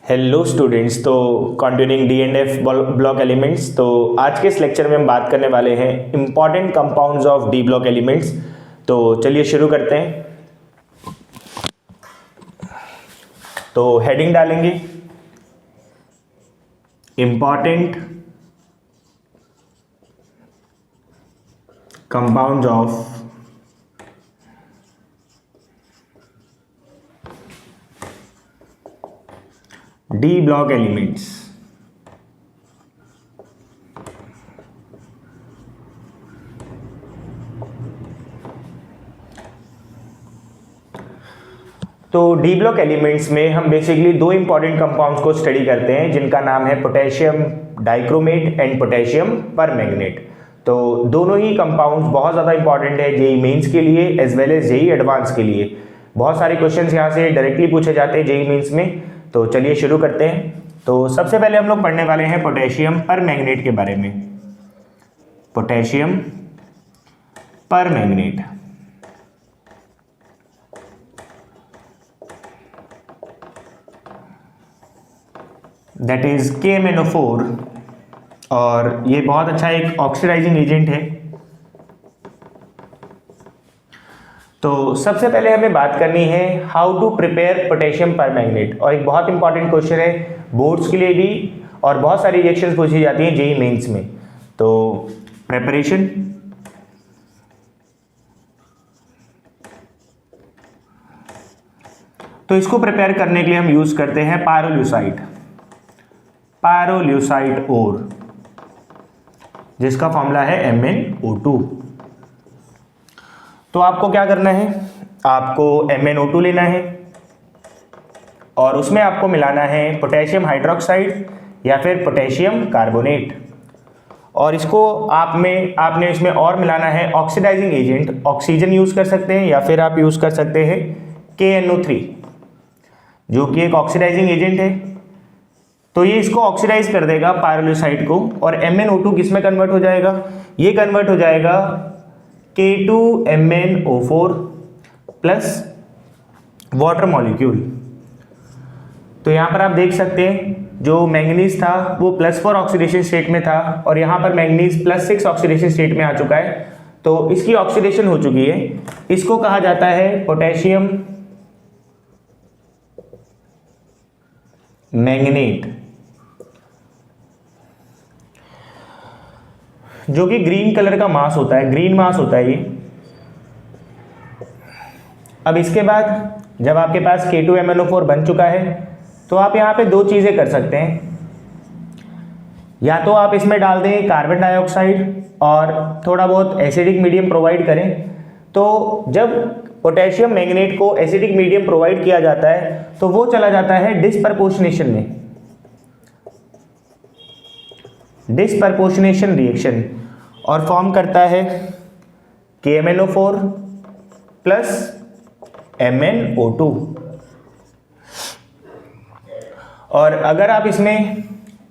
Hello students. तो continuing d and f block elements. तो आज के इस लेक्चर में हम बात करने वाले हैं important compounds of D block elements. तो चलिए शुरू करते हैं। तो हेडिंग डालेंगे important compounds of D block elements. तो डी ब्लॉक एलिमेंट्स में हम बेसिकली दो इंपॉर्टेंट कंपाउंड्स को स्टडी करते हैं जिनका नाम है potassium dichromate and potassium permanganate. तो दोनों ही कंपाउंड्स बहुत ज़्यादा इंपॉर्टेंट है जेई मेंस के लिए as well as JEE advance के लिए। बहुत सारे क्वेश्चंस यहाँ से डायरेक्टली पूछे जाते हैं जेई मेंस में। तो चलिए शुरू करते हैं। तो सबसे पहले हम लोग पढ़ने वाले हैं पोटेशियम परमैंगनेट के बारे में। Potassium permanganate that is KMnO4 और ये बहुत अच्छा एक ऑक्सीडाइजिंग एजेंट है। तो सबसे पहले हमें बात करनी है how to prepare potassium permanganate. और एक बहुत इंपॉर्टेंट क्वेश्चन है बोर्ड्स के लिए भी और बहुत सारी रिएक्शंस पूछी जाती हैं जेई मेंस में। तो प्रिपरेशन, तो इसको प्रिपेयर करने के लिए हम यूज करते हैं पायरोल्यूसाइड ओर, जिसका फॉर्मूला है MnO2। तो आपको क्या करना है, आपको MnO2 लेना है और उसमें आपको मिलाना है पोटेशियम हाइड्रोक्साइड या फिर पोटेशियम कार्बोनेट। और इसको आपने इसमें और मिलाना है ऑक्सीडाइजिंग एजेंट, ऑक्सीजन यूज कर सकते हैं या फिर आप यूज कर सकते हैं KNO3 जो कि एक ऑक्सीडाइजिंग एजेंट है। तो ये इसको ऑक्सीडाइज कर देगा पायरोल्यूसाइड को और MnO2 किस में कन्वर्ट हो जाएगा, ये कन्वर्ट हो जाएगा K2MnO4 प्लस वाटर मॉलिक्यूल। तो यहाँ पर आप देख सकते हैं जो मैंगनीज था वो +4 ऑक्सीडेशन स्टेट में था और यहाँ पर मैंगनीज +6 ऑक्सीडेशन स्टेट में आ चुका है। तो इसकी ऑक्सीडेशन हो चुकी है। इसको कहा जाता है पोटेशियम मैंगनेट, जो कि ग्रीन कलर का मास होता है, ग्रीन मास होता है ये। अब इसके बाद जब आपके पास K2MnO4 बन चुका है तो आप यहाँ पे दो चीज़ें कर सकते हैं। या तो आप इसमें डाल दें कार्बन डाइऑक्साइड और थोड़ा बहुत एसिडिक मीडियम प्रोवाइड करें। तो जब पोटेशियम मैंगनेट को एसिडिक मीडियम प्रोवाइड किया जाता है तो वो चला जाता है डिसप्रपोर्शनेशन में, डिसप्रपोर्शनेशन रिएक्शन, और फॉर्म करता है KMnO4 प्लस MnO2। और अगर आप इसमें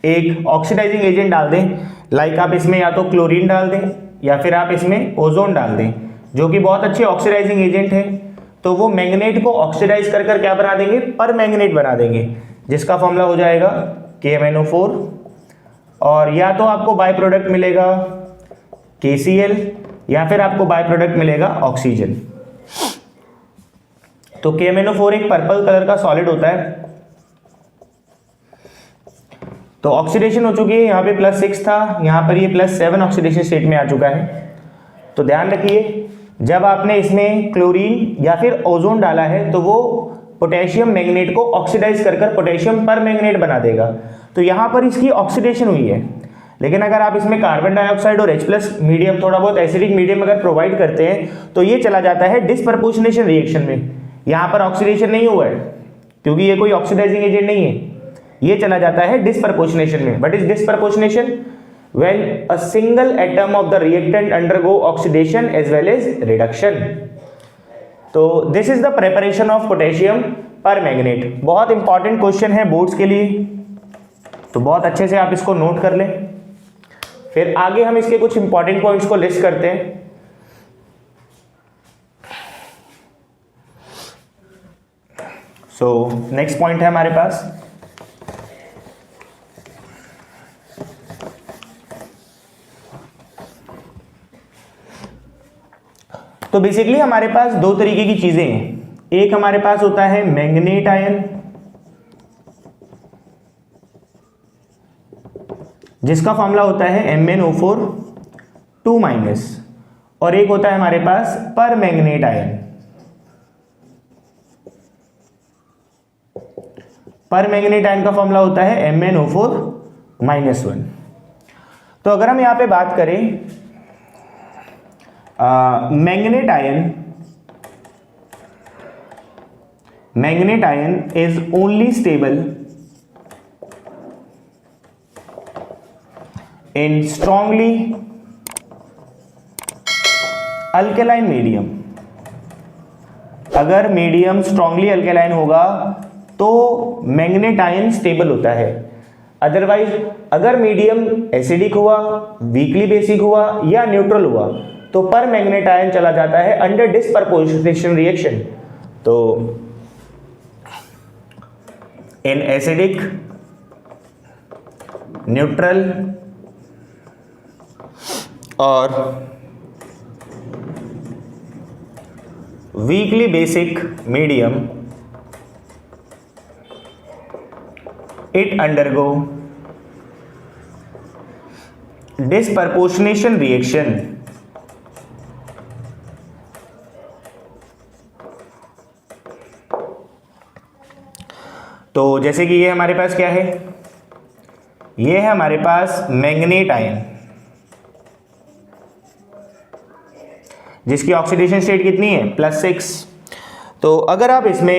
एक ऑक्सीडाइजिंग एजेंट डाल दें, लाइक आप इसमें या तो क्लोरीन डाल दें या फिर आप इसमें ओजोन डाल दें जो कि बहुत अच्छे ऑक्सीडाइजिंग एजेंट है, तो वो मैंगनेट को ऑक्सीडाइज कर कर क्या बना देंगे, परमैंगनेट बना देंगे, जिसका फॉर्मूला हो जाएगा KMnO4। और या तो आपको बाय प्रोडक्ट मिलेगा KCl या फिर आपको बाय प्रोडक्ट मिलेगा ऑक्सीजन। तो KMnO4 एक पर्पल कलर का सॉलिड होता है। तो ऑक्सीडेशन हो चुकी है, यहाँ पे +6 था, यहाँ पर ये +7 ऑक्सीडेशन स्टेट में आ चुका है। तो ध्यान रखिए जब आपने इसमें क्लोरीन या फिर ओजोन डाला है तो वो पोटेशियम मैंगनेट को ऑक्सीडाइज कर कर पोटेशियम परमैंगनेट बना देगा। तो यहाँ पर इसकी ऑक्सीडेशन हुई है। लेकिन अगर आप इसमें कार्बन डाइऑक्साइड और H+ मीडियम, थोड़ा बहुत एसिडिक मीडियम अगर प्रोवाइड करते हैं तो ये चला जाता है डिसप्रपोर्शनेशन रिएक्शन में। यहाँ पर ऑक्सीडेशन नहीं हुआ है क्योंकि ये कोई ऑक्सीडाइजिंग एजेंट नहीं है, ये चला जाता है डिसप्रपोर्शनेशन में। What is disproportionation? when a single atom of the reactant undergo oxidation as well as reduction। तो this is the preparation of potassium permanganate। बहुत इंपॉर्टेंट क्वेश्चन है बोर्ड्स के लिए, तो बहुत अच्छे से आप इसको नोट कर लें। फिर आगे हम इसके कुछ इंपॉर्टेंट पॉइंट्स को लिस्ट करते हैं। सो नेक्स्ट पॉइंट है हमारे पास तो बेसिकली हमारे पास दो तरीके की चीजें हैं। एक हमारे पास होता है मैंगनेट आयन, जिसका फॉर्मूला होता है MnO4 2-, और एक होता है हमारे पास पर मैंगनेट आयन। पर मैंगनेट आयन का फॉर्मूला होता है MnO4 -1। तो अगर हम यहां पे बात करें manganate ion is only stable in strongly alkaline medium. अगर मीडियम स्ट्रांगली अल्केलाइन होगा तो मैंगनेट आयन स्टेबल होता है। अदरवाइज अगर मीडियम एसिडिक हुआ, वीकली बेसिक हुआ या न्यूट्रल हुआ तो पर मैंगनेट आयन चला जाता है अंडर डिस्प्रपोर्शनेशन रिएक्शन। तो इन एसिडिक, न्यूट्रल और weekly basic medium it undergo disproportionation reaction। तो जैसे कि ये हमारे पास क्या है, ये है हमारे पास मैंगनेट आयन, जिसकी ऑक्सीडेशन स्टेट कितनी है +6। तो अगर आप इसमें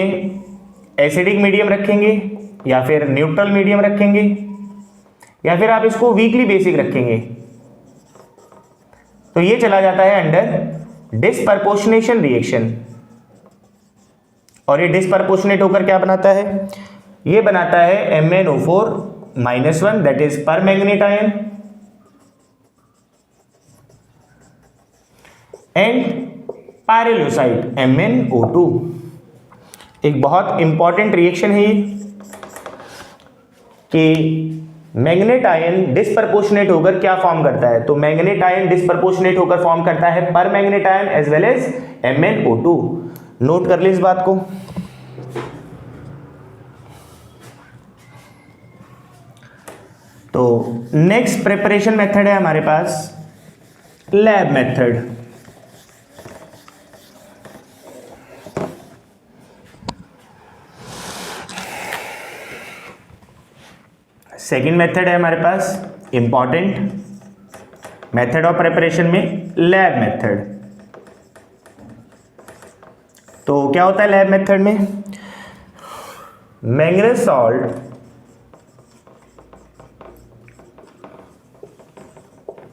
एसिडिक मीडियम रखेंगे या फिर न्यूट्रल मीडियम रखेंगे या फिर आप इसको वीकली बेसिक रखेंगे तो ये चला जाता है अंडर डिस्प्रपोर्शनेशन रिएक्शन। और ये डिस्प्रपोर्शनेट होकर क्या बनाता है, ये बनाता है MnO4 -1 दैट इज पर manganate ion and pyrolusite MnO2। एक बहुत इंपॉर्टेंट रिएक्शन है ये कि मैंगनेट आयन डिस्प्रपोर्शनेट होकर क्या फॉर्म करता है। तो मैंगनेट आयन डिस्प्रपोर्शनेट होकर फॉर्म करता है पर manganate ion as well as MnO2। Note कर ले इस बात को। तो नेक्स्ट प्रिपरेशन मेथड है हमारे पास लैब मेथड। सेकेंड मेथड है हमारे पास इंपॉर्टेंट मेथड ऑफ प्रिपरेशन में लैब मेथड। तो क्या होता है लैब मेथड में, manganese salt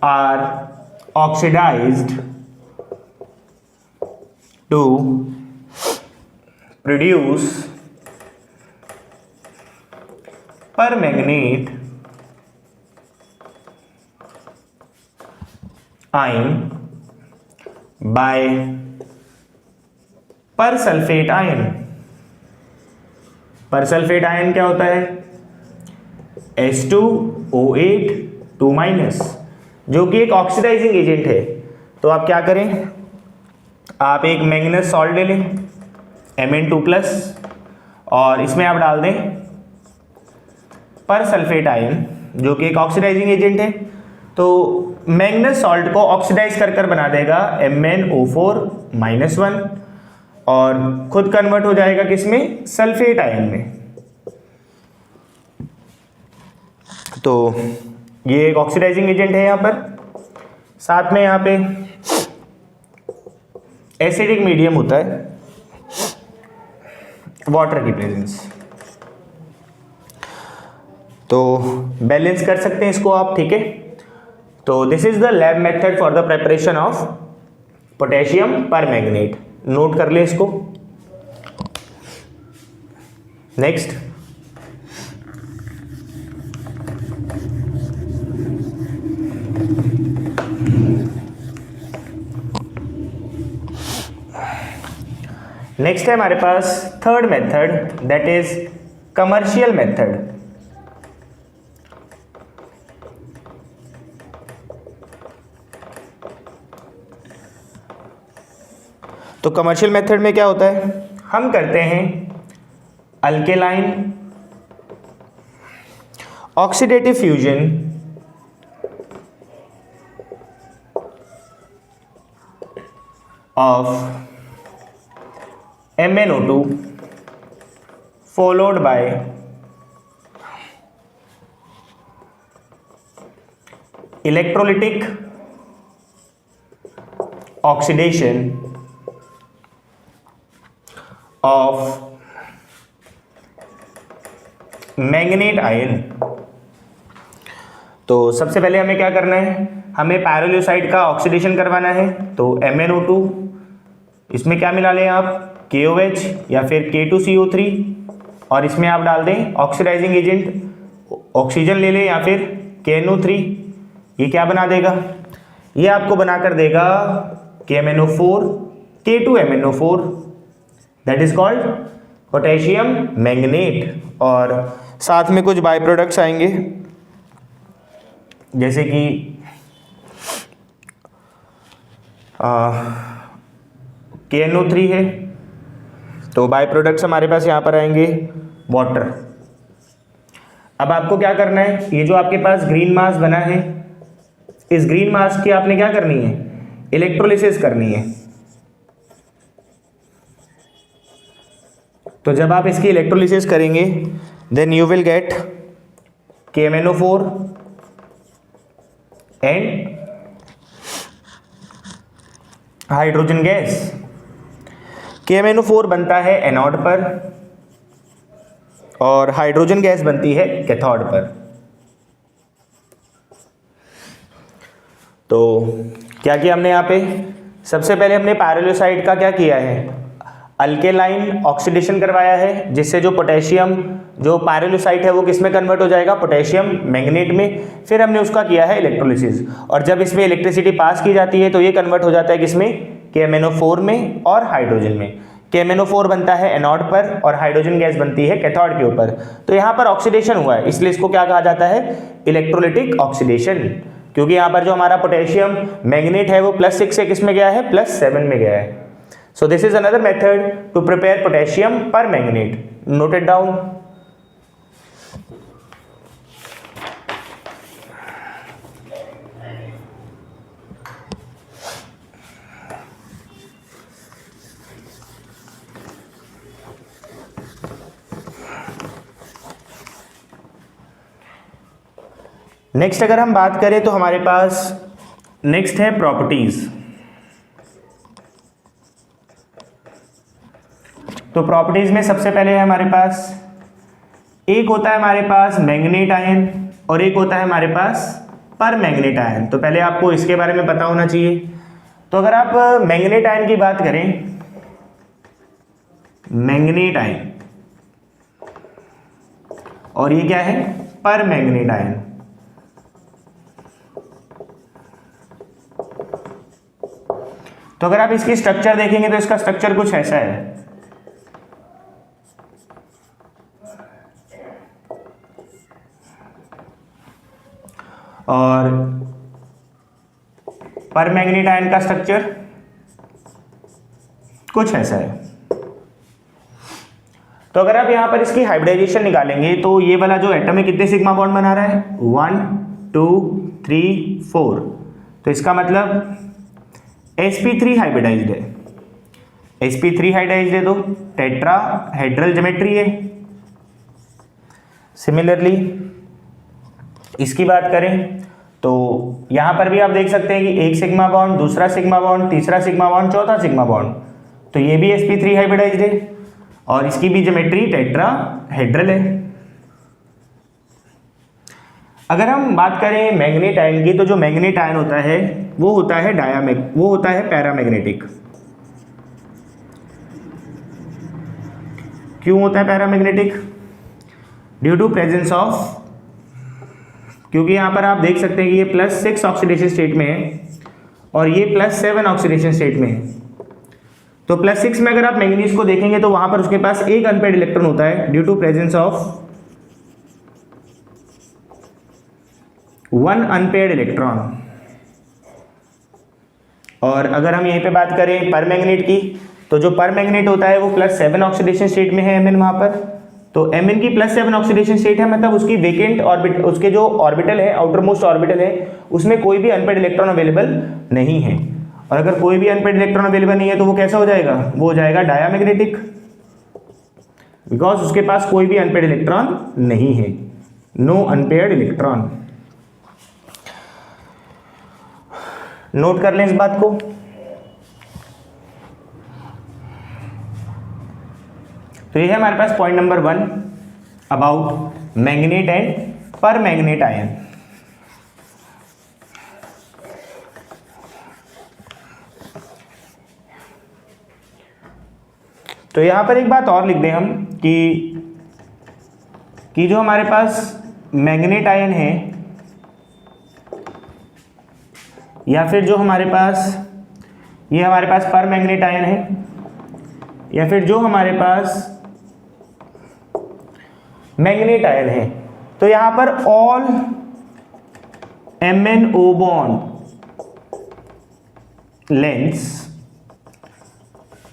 are oxidized to produce permanganate ion by persulphate ion. Persulphate ion क्या होता है, H2O8 2-, जो कि एक ऑक्सीडाइजिंग एजेंट है। तो आप क्या करें, आप एक मैंगनीज सॉल्ट ले लें Mn2+, और इसमें आप डाल दें परसल्फेट आयन जो कि एक ऑक्सीडाइजिंग एजेंट है। तो मैंगनीज सॉल्ट को ऑक्सीडाइज कर बना देगा MnO4 -1 और खुद कन्वर्ट हो जाएगा किसमें, सल्फेट आयन में। तो ये एक ऑक्सीडाइजिंग एजेंट है यहां पर, साथ में यहां पे एसिडिक मीडियम होता है, वाटर की प्रेजेंस। तो बैलेंस कर सकते हैं इसको आप, ठीक है। तो this is the lab method for the preparation of potassium permanganate. Note कर ले इसको। नेक्स्ट, नेक्स्ट है हमारे पास third method that is commercial method. तो कमर्शियल मेथड में क्या होता है, हम करते हैं alkaline oxidative fusion of MnO2 followed by electrolytic oxidation of manganate ion. तो सबसे पहले हमें क्या करना है, हमें पैरेलुसाइड का ऑक्सीडेशन करवाना है। तो MnO2, इसमें क्या मिला लें आप, KOH या फिर K2CO3, और इसमें आप डाल दें ऑक्सीडाइजिंग एजेंट ऑक्सीजन ले लें या फिर KNO3। ये क्या बना देगा, ये आपको बनाकर देगा KMnO4 K2MnO4, that is called potassium manganate. और साथ में कुछ बाय प्रोडक्ट्स आएंगे जैसे कि KNO3 है, तो बाय प्रोडक्ट्स हमारे पास यहाँ पर आएंगे वाटर। अब आपको क्या करना है, ये जो आपके पास ग्रीन मास बना है, इस ग्रीन मास की आपने क्या करनी है, इलेक्ट्रोलिसिस करनी है। तो जब आप इसकी इलेक्ट्रोलिसिस करेंगे then you will get KMnO4 and hydrogen gas. KMnO4 बनता है एनोड पर और हाइड्रोजन गैस बनती है कैथोड पर। तो क्या किया हमने यहाँ पे, सबसे पहले हमने पैरेलुसाइड का क्या किया है, अल्केलाइन ऑक्सीडेशन करवाया है, जिससे जो पोटेशियम जो पैरेलुसाइड है वो किस में कन्वर्ट हो जाएगा, पोटेशियम मैंगनेट में। फिर हमने उसका किया है इलेक्ट्रोलिसिस, और जब इसमें इलेक्ट्रिसिटी पास की जाती है तो ये कन्वर्ट हो जाता है किसमें, KMnO4 में और हाइड्रोजन में। KMnO4 बनता है एनोड पर और हाइड्रोजन गैस बनती है कैथोड के ऊपर। तो यहाँ पर ऑक्सीडेशन हुआ है, इसलिए इसको क्या कहा जाता है, इलेक्ट्रोलिटिक ऑक्सीडेशन, क्योंकि यहाँ पर जो हमारा पोटेशियम मैंगनेट है वो +6 से किस में गया है, +7 में गया है। So this is another method to prepare potassium permanganate. Note it down. Next अगर हम बात करें तो हमारे पास नेक्स्ट है प्रॉपर्टीज। तो प्रॉपर्टीज में सबसे पहले है हमारे पास, एक होता है हमारे पास मैंगनेट आयन और एक होता है हमारे पास परमैंगनेट आयन। तो पहले आपको इसके बारे में पता होना चाहिए। तो अगर आप मैंगनेट आयन की बात करें, मैंगनेट आयन, और ये क्या है, परमैंगनेट आयन। तो अगर आप इसकी स्ट्रक्चर देखेंगे तो इसका स्ट्रक्चर कुछ ऐसा है। और परमैंगनेट आयन का स्ट्रक्चर कुछ ऐसा है। तो अगर आप यहां पर इसकी हाइब्रिडाइजेशन निकालेंगे तो ये वाला जो एटम है कितने सिग्मा बॉन्ड बना रहा है, 1 2 3 4। तो इसका मतलब sp3 हाइब्रिडाइज्ड है। sp3 हाइब्रिडाइज्ड है तो टेट्राहेड्रल ज्योमेट्री है। सिमिलरली इसकी बात करें तो यहां पर भी आप देख सकते हैं कि एक सिग्मा बॉन्ड, दूसरा सिग्मा बॉन्ड, तीसरा सिग्मा बॉन्ड, चौथा सिग्मा बॉन्ड। तो ये भी sp3 हाइब्रिडाइज्ड है और इसकी भी ज्योमेट्री टेट्राहेड्रल है। अगर हम बात करें मैंगनेट आयन की, तो जो मैंगनेट आयन होता है वो होता है पैरामैग्नेटिक। क्यों होता है paramagnetic? Due to presence of, क्योंकि यहां पर आप देख सकते हैं कि ये +6 ऑक्सीडेशन स्टेट में है और ये +7 ऑक्सीडेशन स्टेट में है। तो +6 में अगर आप मैंगनीज को देखेंगे तो वहां पर उसके पास एक अनपेयर्ड इलेक्ट्रॉन होता है due to presence of 1 unpaired electron. और अगर हम यहीं पे बात करें परमैंगनेट की, तो जो पर मैग्नेट होता है वो +7 ऑक्सीडेशन स्टेट में है Mn वहां पर, तो Mn की +7 ऑक्सीडेशन स्टेट है, मतलब उसकी वेकेंट ऑर्बिट, उसके जो ऑर्बिटल है, आउटर मोस्ट ऑर्बिटल है, उसमें कोई भी अनपेड इलेक्ट्रॉन अवेलेबल नहीं है। और अगर कोई भी अनपेड इलेक्ट्रॉन अवेलेबल नहीं है तो वो कैसा हो जाएगा, वो हो जाएगा डायामैग्नेटिक, बिकॉज उसके पास कोई भी अनपेड इलेक्ट्रॉन नहीं है, नो अनपेयर्ड इलेक्ट्रॉन। नोट कर लें इस बात को। तो ये है हमारे पास point number 1 about manganate and permanganate ion. तो यहां पर एक बात और लिख दें हम कि जो हमारे पास मैग्नेट आयन है, या फिर जो हमारे पास ये हमारे पास पर मैग्नेट आयन है, या फिर जो हमारे पास मैग्नेट आयन है, तो यहां पर all MnO bond lengths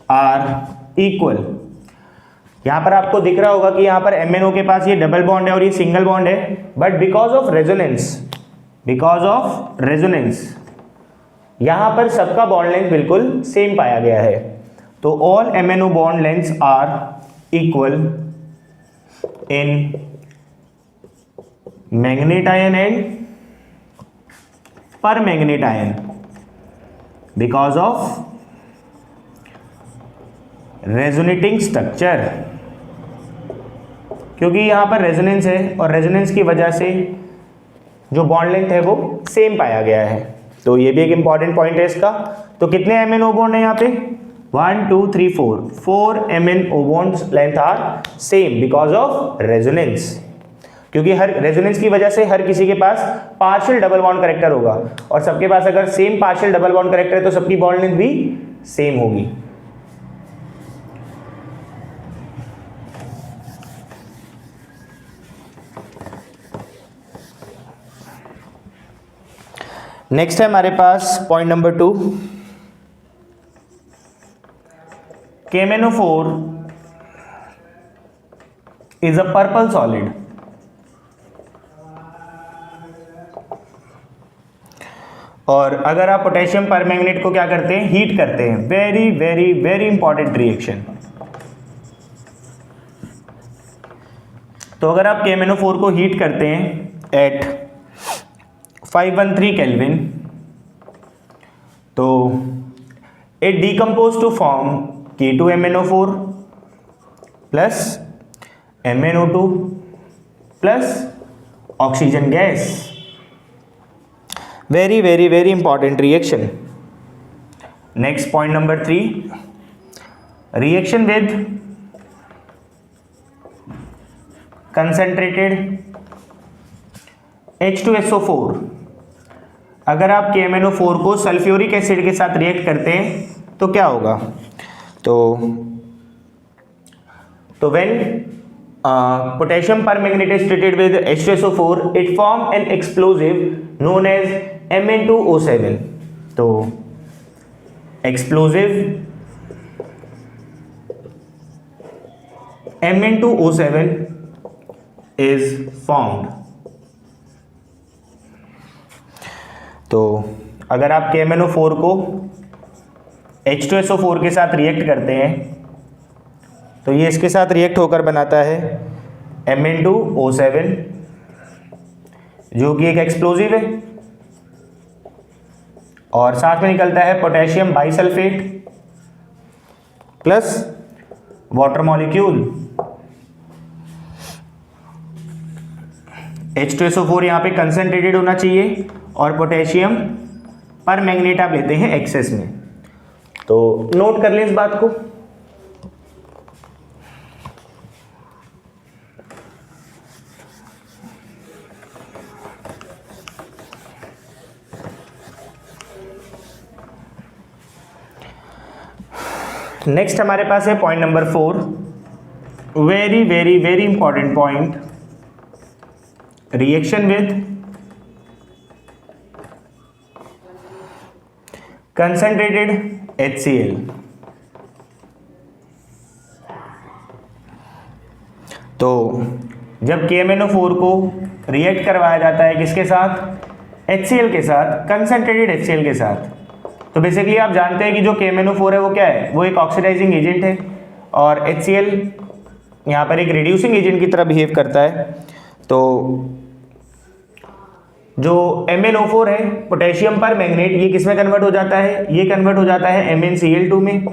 are equal. यहां पर आपको दिख रहा होगा कि यहां पर MnO के पास ये डबल बॉन्ड है और ये सिंगल बॉन्ड है, बट बिकॉज ऑफ रेजोनेंस यहां पर सबका बॉन्ड लेंथ बिल्कुल सेम पाया गया है। तो all MnO bond lengths are equal in manganate ion and permanganate ion because of resonating structure, क्योंकि यहां पर रेजोनेंस है और रेजोनेंस की वजह से जो बॉन्ड लेंथ है वो सेम पाया गया है। तो ये भी एक इंपॉर्टेंट पॉइंट है इसका। तो कितने MnO बॉन्ड है यहाँ पे, 1 2 3 4 MnO bonds length are same because of resonance, क्योंकि हर रेजोनेंस की वजह से हर किसी के पास पार्शियल डबल बॉन्ड करेक्टर होगा, और सबके पास अगर same partial double bond character है तो सबकी बॉन्ड लेंथ भी सेम होगी। नेक्स्ट है हमारे पास point number 2, KMnO4 is a purple solid. और अगर आप पोटेशियम परमैंगनेट को क्या करते हैं, हीट करते हैं, very very very important reaction. तो अगर आप KMnO4 को हीट करते हैं एट 513 केल्विन, तो it decompose to form K2MnO4 plus MnO2 plus oxygen gas. Very very very important reaction. Next point number 3, reaction with concentrated H2SO4। अगर आप KMnO4 को सल्फ्यूरिक एसिड के साथ रिएक्ट करते हैं तो क्या होगा, तो when potassium permanganate is treated with H2SO4 it form an explosive known as Mn2O7। तो एक्सप्लोजिव Mn2O7 is formed। तो अगर आप KMnO4 को H2SO4 के साथ रिएक्ट करते हैं तो ये इसके साथ रिएक्ट होकर बनाता है Mn2O7 जो कि एक एक्सप्लोजिव है, और साथ में निकलता है potassium bisulphate plus water molecule. H2SO4 यहाँ पे कंसंट्रेटेड होना चाहिए और पोटेशियम पर मैंगनेट आप लेते हैं एक्सेस में। तो नोट कर लें इस बात को। नेक्स्ट हमारे पास है point number 4, very very very important point, reaction with concentrated HCl। तो जब KMnO4 को रिएक्ट करवाया जाता है किसके साथ, HCl के साथ, कंसनट्रेटेड HCl के साथ, तो बेसिकली आप जानते हैं कि जो KMnO4 है वो क्या है, वो एक ऑक्सीडाइजिंग एजेंट है और HCl यहाँ पर एक रिड्यूसिंग एजेंट की तरह बिहेव करता है। तो जो MnO4 है पोटेशियम पर मैग्नेट, ये किस में कन्वर्ट हो जाता है, ये कन्वर्ट हो जाता है MnCl2 में,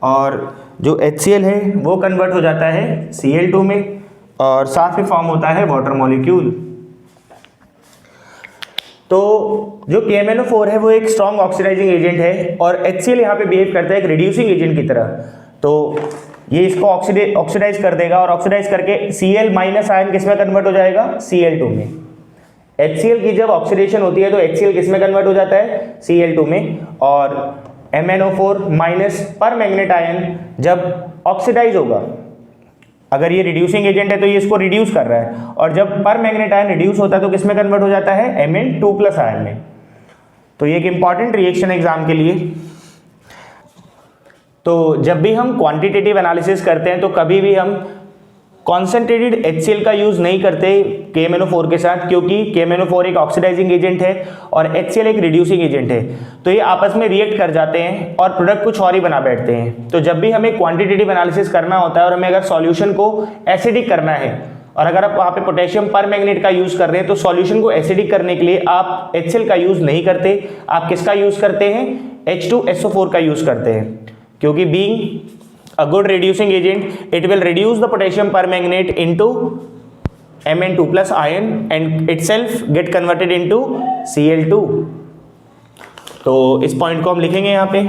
और जो HCl है वो कन्वर्ट हो जाता है Cl2 में, और साथ में फॉर्म होता है वाटर मॉलिक्यूल। तो जो KMnO4 है वो एक स्ट्रॉन्ग ऑक्सीडाइजिंग एजेंट है और HCl यहाँ पे बिहेव करता है एक रिड्यूसिंग एजेंट की तरह। तो ये इसको ऑक्सीडाइज कर देगा और ऑक्सीडाइज करके Cl माइनस आयन किस में कन्वर्ट हो जाएगा, Cl2 में। HCl की जब ऑक्सीडेशन होती है तो HCl किस में कन्वर्ट हो जाता है, Cl2 में, और MnO4 माइनस पर मैग्नेट आयन जब ऑक्सीडाइज होगा, अगर ये रिड्यूसिंग एजेंट है तो ये इसको रिड्यूस कर रहा है, और जब पर मैग्नेट आयन रिड्यूस होता है तो किस में कन्वर्ट हो जाता है, Mn2+ आयन में। तो ये एक इंपॉर्टेंट रिएक्शन एग्जाम के लिए। तो जब भी हम क्वांटिटेटिव एनालिसिस करते हैं तो कभी भी हम कॉन्सेंट्रेटेड HCl का यूज नहीं करते KMnO4 के साथ, क्योंकि KMnO4 एक ऑक्सीडाइजिंग एजेंट है और HCl एक रिड्यूसिंग एजेंट है, तो ये आपस में रिएक्ट कर जाते हैं और प्रोडक्ट कुछ और ही बना बैठते हैं। तो जब भी हमें क्वांटिटेटिव एनालिसिस करना होता है और हमें अगर सॉल्यूशन को एसिडिक करना है, और अगर आप वहाँ पे पोटेशियम पर मैग्नेट का यूज कर रहे हैं, तो सॉल्यूशन को एसिडिक करने के लिए आप HCl का यूज नहीं करते, आप किसका यूज करते हैं, H2SO4 का यूज करते हैं, क्योंकि being a good reducing agent it will reduce the potassium permanganate into Mn2+ ion and itself get converted into Cl2। तो इस पॉइंट को हम लिखेंगे यहाँ पे,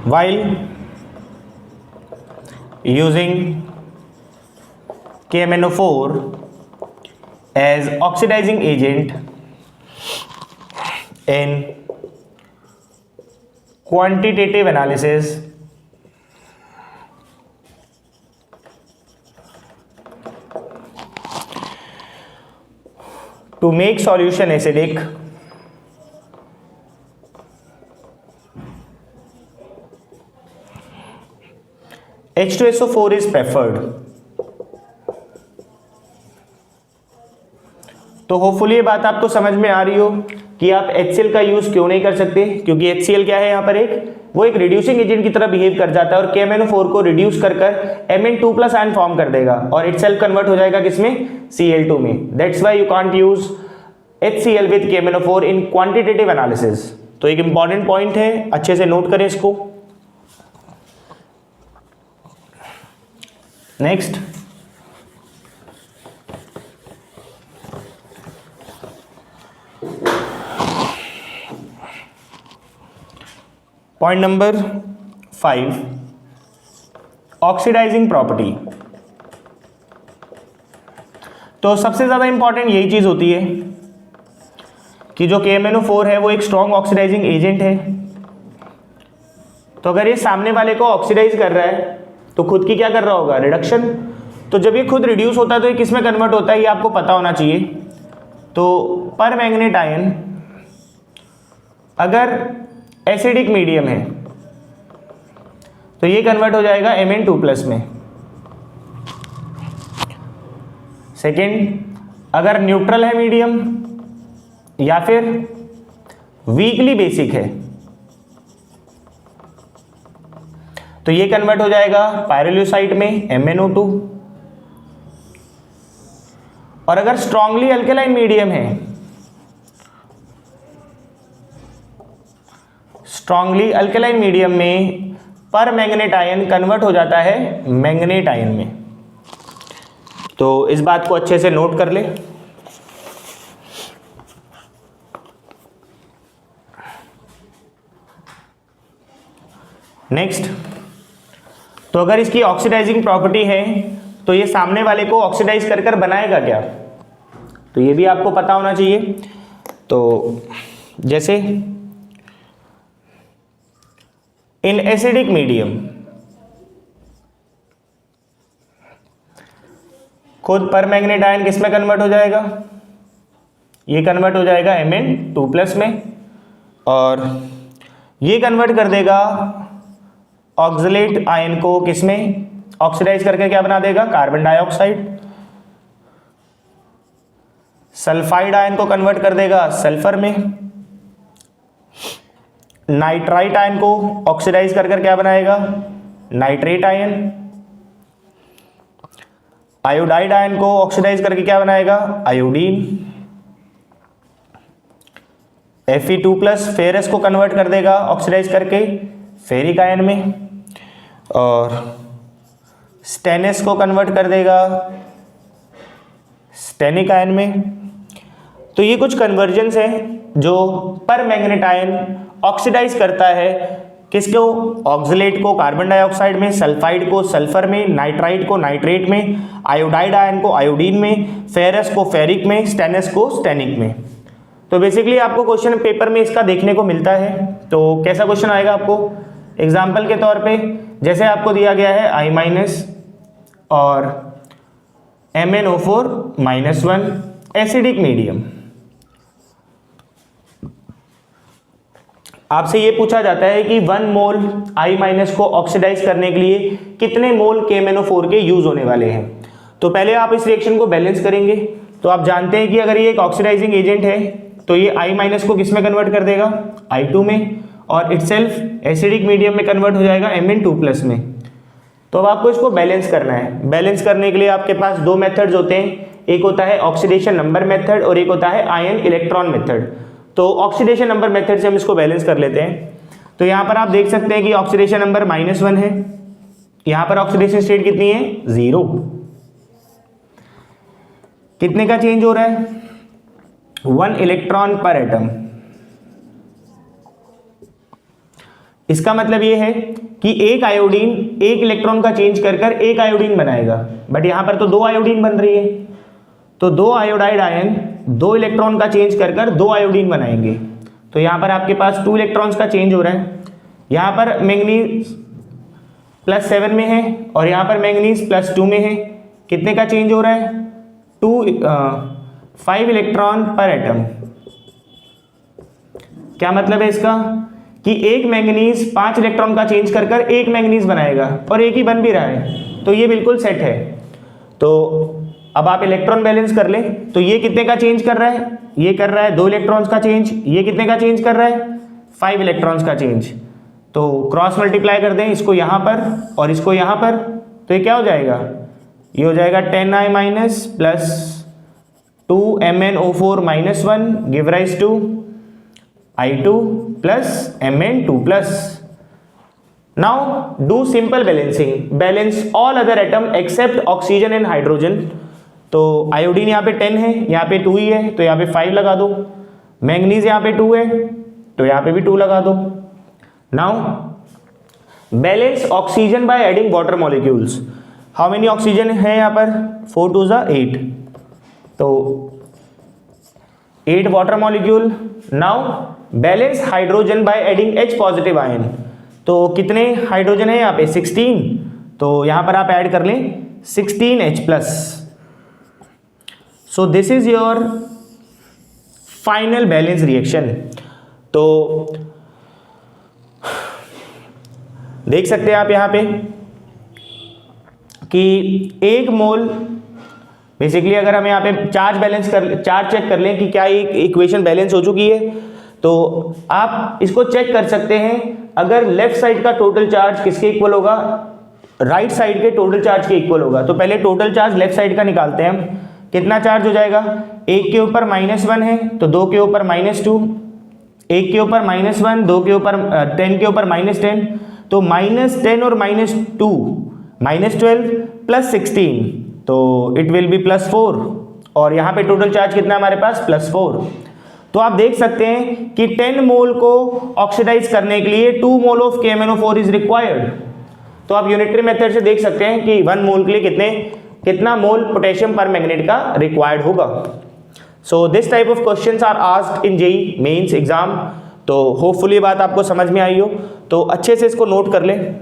while using KMnO4 as oxidizing agent in quantitative analysis, to make solution acidic, H2SO4 is preferred। तो hopefully ये बात आपको समझ में आ रही हो कि आप HCl का यूज क्यों नहीं कर सकते, क्योंकि HCl क्या है यहाँ पर, वो एक रिड्यूसिंग एजेंट की तरह बिहेव कर जाता है और KMnO4 को रिड्यूस कर Mn2+ आयन फॉर्म कर देगा और इटसेल्फ कन्वर्ट हो जाएगा किसमें, Cl2 में। That's why you can't use HCl with KMnO4 in quantitative analysis. तो एक इंपॉर्टेंट पॉइंट है, अच्छे से नोट करें इसको। Next, point number 5, oxidising property. तो सबसे ज्यादा इंपॉर्टेंट यही चीज होती है कि जो KMnO4 है वो एक स्ट्रॉन्ग ऑक्सीडाइजिंग एजेंट है। तो अगर ये सामने वाले को ऑक्सीडाइज कर रहा है तो खुद की क्या कर रहा होगा, रिडक्शन। तो जब ये खुद रिड्यूस होता है तो ये किस में कन्वर्ट होता है, ये आपको पता होना चाहिए। तो पर मैग्नेट आयन अगर एसिडिक मीडियम है तो ये कन्वर्ट हो जाएगा Mn2+ में। सेकेंड, अगर न्यूट्रल है मीडियम या फिर वीकली बेसिक है तो ये कन्वर्ट हो जाएगा पायरोल्यूसाइट में MnO2। और अगर स्ट्रांगली अल्केलाइन मीडियम है, स्ट्रांगली अल्केलाइन मीडियम में पर मैंगनेट आयन कन्वर्ट हो जाता है मैंगनेट आयन में। तो इस बात को अच्छे से नोट कर ले। नेक्स्ट, तो अगर इसकी ऑक्सीडाइजिंग प्रॉपर्टी है तो ये सामने वाले को ऑक्सीडाइज कर कर बनाएगा क्या, तो ये भी आपको पता होना चाहिए। तो जैसे इन एसिडिक मीडियम खुद पर मैग्नेट आयन किस में कन्वर्ट हो जाएगा, ये कन्वर्ट हो जाएगा Mn2+ में, और ये कन्वर्ट कर देगा ऑक्सलेट आयन को किस में, ऑक्सीडाइज करके क्या बना देगा, कार्बन डाइऑक्साइड। सल्फाइड आयन को कन्वर्ट कर देगा सल्फर में। नाइट्राइट आयन को ऑक्सीडाइज कर क्या बनाएगा, नाइट्रेट आयन। आयोडाइड आयन को ऑक्सीडाइज करके क्या बनाएगा, आयोडीन। Fe2+ फेरस को कन्वर्ट कर देगा ऑक्सीडाइज करके फेरिक आयन में, और स्टेनस को कन्वर्ट कर देगा स्टेनिक आयन में। तो ये कुछ कन्वर्जन्स हैं जो पर मैग्नेट आयन ऑक्सीडाइज करता है किसको, ऑक्सलेट को कार्बन डाइऑक्साइड में, सल्फाइड को सल्फर में, नाइट्राइट को नाइट्रेट में, आयोडाइड आयन को आयोडीन में, फेरस को फेरिक में, स्टेनस को स्टेनिक में। तो बेसिकली आपको क्वेश्चन पेपर में इसका देखने को मिलता है। तो कैसा क्वेश्चन आएगा आपको, एग्जाम्पल के तौर पे जैसे आपको दिया गया है I- और MnO4-1 एसिडिक मीडियम। आपसे ये पूछा जाता है कि 1 मोल I- को ऑक्सीडाइज करने के लिए कितने मोल KMnO4 के यूज होने वाले हैं। तो पहले आप इस रिएक्शन को बैलेंस करेंगे। तो आप जानते हैं कि अगर ये एक ऑक्सीडाइजिंग एजेंट है तो ये I- को किस में कन्वर्ट कर देगा, I2 में, और इटसेल्फ एसिडिक मीडियम में कन्वर्ट हो जाएगा Mn2+ में। तो अब आपको इसको बैलेंस करना है। बैलेंस करने के लिए आपके पास दो मेथड्स होते हैं, एक होता है ऑक्सीडेशन नंबर मेथड और एक होता है आयन इलेक्ट्रॉन मेथड। तो ऑक्सीडेशन नंबर मेथड से हम इसको बैलेंस कर लेते हैं। तो यहाँ पर आप देख सकते हैं कि ऑक्सीडेशन नंबर -1 है, यहाँ पर ऑक्सीडेशन स्टेट कितनी है, 0। कितने का चेंज हो रहा है, 1 इलेक्ट्रॉन पर एटम। इसका मतलब ये है कि एक आयोडीन एक इलेक्ट्रॉन का चेंज कर एक आयोडीन बनाएगा, बट यहां पर तो 2 आयोडीन बन रही है, तो 2 आयोडाइड आयन 2 इलेक्ट्रॉन का चेंज कर 2 आयोडीन बनाएंगे। तो यहां पर आपके पास 2 इलेक्ट्रॉन्स का चेंज हो रहा है। यहां पर मैंगनीज +7 में है और यहां पर मैंगनीज +2 में है। कितने का चेंज हो रहा है, 5 इलेक्ट्रॉन पर एटम। क्या मतलब है इसका कि एक मैंगनीज 5 इलेक्ट्रॉन का चेंज कर एक मैंगनीज बनाएगा और एक ही बन भी रहा है, तो ये बिल्कुल सेट है। तो अब आप इलेक्ट्रॉन बैलेंस कर लें। तो ये कितने का चेंज कर रहा है, ये कर रहा है 2 इलेक्ट्रॉन्स का चेंज। ये कितने का चेंज कर रहा है, 5 इलेक्ट्रॉन्स का चेंज। तो क्रॉस मल्टीप्लाई कर दें इसको यहां पर और इसको यहां पर, तो ये क्या हो जाएगा, ये हो जाएगा 10I- + 2MnO4-1 give rise to I2 + Mn2+। Now do simple balancing, balance all other atom except oxygen and hydrogen। तो आयोडीन यहाँ पे 10 है, यहाँ पे 2 ही है, तो यहाँ पे 5 लगा दो। मैंगनीज यहाँ पे 2 है, तो यहाँ पे भी 2 लगा दो। Now balance oxygen by adding water molecules। How many oxygen है यहाँ पर, 4 2 = 8, तो 8 water molecule. Now balance hydrogen by adding H+ ion. तो कितने हाइड्रोजन है यहाँ पे, 16, तो यहां पर आप ऐड कर लें 16H+। So this is your final balance reaction. तो देख सकते हैं आप यहां पे कि 1 मोल, बेसिकली अगर हम यहाँ पे चार्ज चेक कर लें कि क्या ये इक्वेशन बैलेंस हो चुकी है, तो आप इसको चेक कर सकते हैं। अगर लेफ्ट साइड का टोटल चार्ज किसके इक्वल होगा, राइट साइड के टोटल चार्ज के इक्वल होगा। तो पहले टोटल चार्ज लेफ्ट साइड का निकालते हैं हम। कितना चार्ज हो जाएगा, 1 के ऊपर -1 है तो 2 के ऊपर -2, 1 के ऊपर -1, 2 के ऊपर 10 के ऊपर -10, तो -10 और -2 -12 + 16, तो इट विल बी +4। और यहाँ पे टोटल चार्ज कितना हमारे पास, +4। तो आप देख सकते हैं कि 10 मोल को ऑक्सीडाइज करने के लिए 2 mole of KMnO4 is required. तो आप यूनिटरी मेथड से देख सकते हैं कि 1 मोल के लिए कितना मोल पोटेशियम पर मैग्नेट का रिक्वायर्ड होगा। So this type of questions are asked in JEE mains exam. तो होपफुली बात आपको समझ में आई हो, तो अच्छे से इसको नोट कर लें।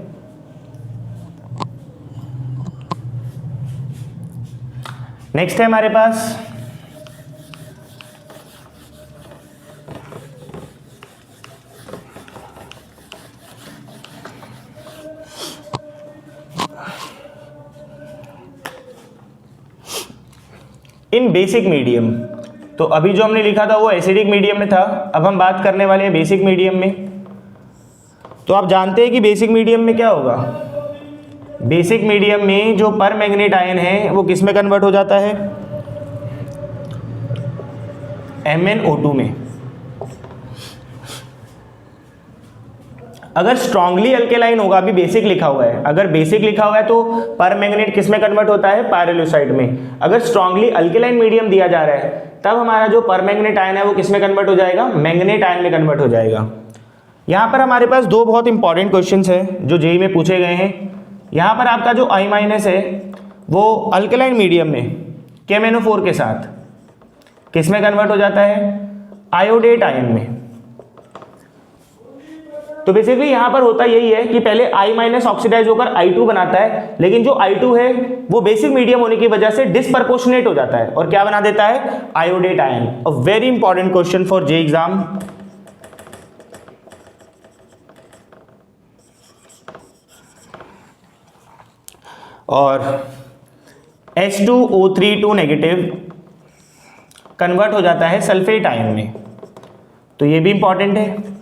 नेक्स्ट है हमारे पास इन बेसिक मीडियम। तो अभी जो हमने लिखा था वो एसिडिक मीडियम में था, अब हम बात करने वाले हैं बेसिक मीडियम में। तो आप जानते हैं कि बेसिक मीडियम में क्या होगा। बेसिक मीडियम में जो पर मैंगनेट आयन है वो किस में कन्वर्ट हो जाता है, MnO2 में। अगर स्ट्रांगली अल्केलाइन होगा, अभी बेसिक लिखा हुआ है, अगर बेसिक लिखा हुआ है तो पर मैंगनेट किस में कन्वर्ट होता है, पायरोलुसाइड में। अगर स्ट्रांगली अल्केलाइन मीडियम दिया जा रहा है तब हमारा जो पर मैंगनेट आयन है वो किस में कन्वर्ट हो जाएगा, मैंगनेट आयन में कन्वर्ट हो जाएगा। यहाँ पर हमारे पास दो बहुत इंपॉर्टेंट क्वेश्चंस हैं जो जेईई में पूछे गए हैं। यहाँ पर आपका जो I- है वो अल्केलाइन मीडियम में KMnO4 के साथ किस में कन्वर्ट हो जाता है, आयोडेट आयन में। तो बेसिकली यहां पर होता यही है कि पहले I- ऑक्सीडाइज होकर I2 बनाता है, लेकिन जो I2 है वो बेसिक मीडियम होने की वजह से डिसप्रपोर्शनेट हो जाता है और क्या बना देता है, iodate ion. A very important question for JEE exam. और H2O3 नेगेटिव कन्वर्ट हो जाता है सल्फेट आयन में, तो ये भी इंपॉर्टेंट है।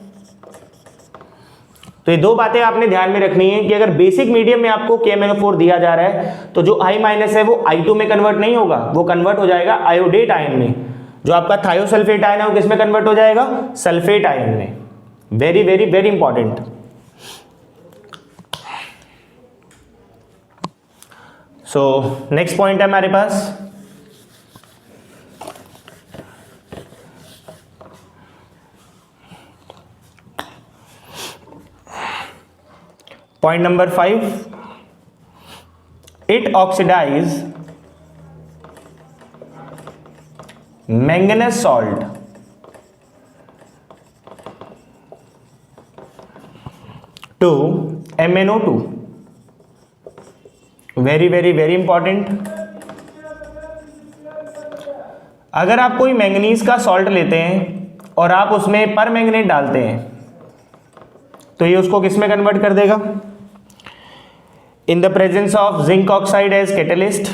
तो ये दो बातें आपने ध्यान में रखनी है कि अगर बेसिक मीडियम में आपको KMnO4 दिया जा रहा है तो जो I- है वो I2 में कन्वर्ट नहीं होगा, वो कन्वर्ट हो जाएगा आयोडेट आयन में। जो आपका थायोसल्फेट आयन है वो किस में कन्वर्ट हो जाएगा, सल्फेट आयन में। Very very very important. So next point है हमारे पास point number 5, it oxidize manganous salt to MnO2। Very very very important. अगर आप कोई मैंगनीज का सॉल्ट लेते हैं और आप उसमें पर मैंगनेट डालते हैं तो ये उसको किस में कन्वर्ट कर देगा, in the presence of zinc oxide as catalyst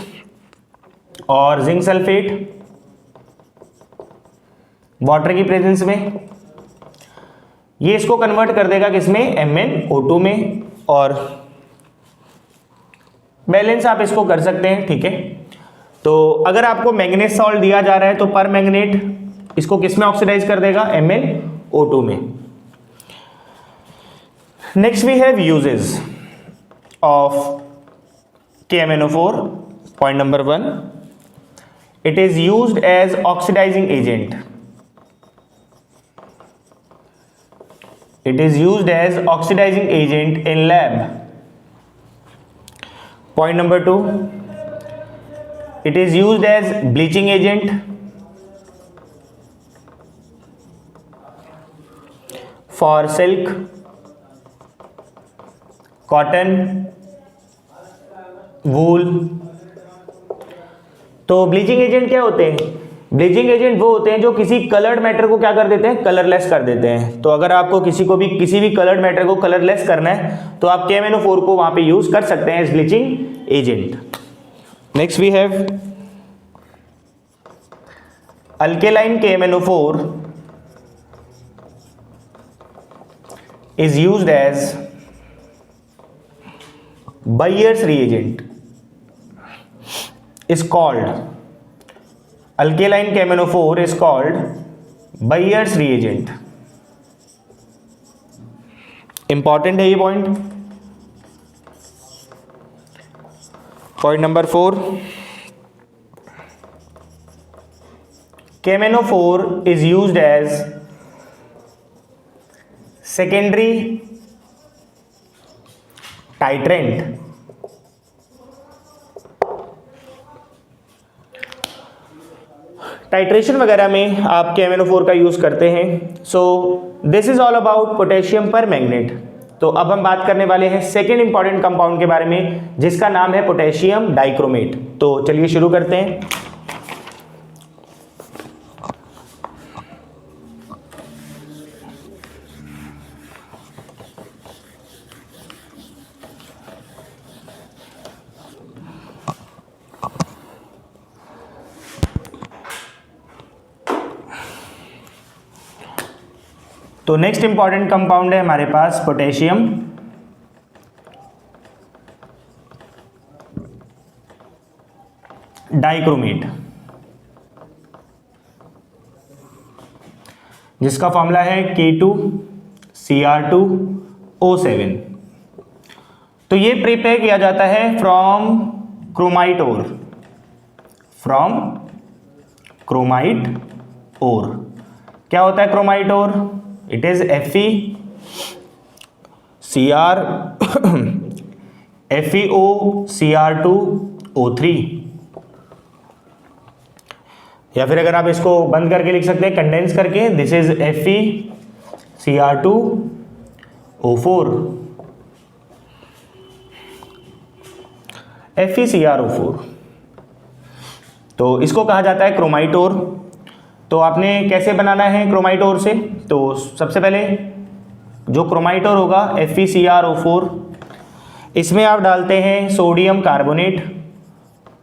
और जिंक सल्फेट, वाटर की प्रेजेंस में ये इसको कन्वर्ट कर देगा किसमें, MnO2 में। और बैलेंस आप इसको कर सकते हैं, ठीक है। तो अगर आपको मैंगनीज सॉल्ट दिया जा रहा है तो पर मैंगनेट इसको किस में ऑक्सीडाइज कर देगा, MnO2 में। Next we have uses of KMnO4. Point number 1, it is used as oxidizing agent. It is used as oxidizing agent in lab. Point number 2, it is used as bleaching agent for silk, cotton, wool. तो bleaching agent क्या होते हैं, bleaching agent वो होते हैं जो किसी coloured matter को क्या कर देते हैं, कलरलेस कर देते हैं। तो अगर आपको किसी भी कलर्ड मैटर को कलरलेस करना है तो आप KMnO4 को वहां पे यूज कर सकते हैं as bleaching agent. Next we have alkaline KMnO4 is used as Bayer's reagent is called, alkaline KMnO4 is called Bayer's reagent. Important है ये point. Point number 4, KMnO4 is used as secondary titrant. Titration वगैरह में आप KMnO4 का use करते हैं। So this is all about potassium पर magnet. तो अब हम बात करने वाले हैं सेकेंड इंपॉर्टेंट कंपाउंड के बारे में जिसका नाम है पोटेशियम डाइक्रोमेट। तो चलिए शुरू करते हैं। तो नेक्स्ट इंपॉर्टेंट कंपाउंड है हमारे पास पोटेशियम डाइक्रोमेट, जिसका फॉर्मूला है K2Cr2O7। तो ये प्रिपेयर किया जाता है फ्रॉम क्रोमाइट ओर। क्या होता है chromite ore? It is FeCr2O3, या फिर अगर आप इसको बंद करके लिख सकते हैं कंडेंस करके, दिस इज FeCr2O4। FeCrO4, तो इसको कहा जाता है क्रोमाइट ओर। तो आपने कैसे बनाना है क्रोमाइट ओर से? तो सबसे पहले जो क्रोमाइट ओर होगा FeCrO4, इसमें आप डालते हैं सोडियम कार्बोनेट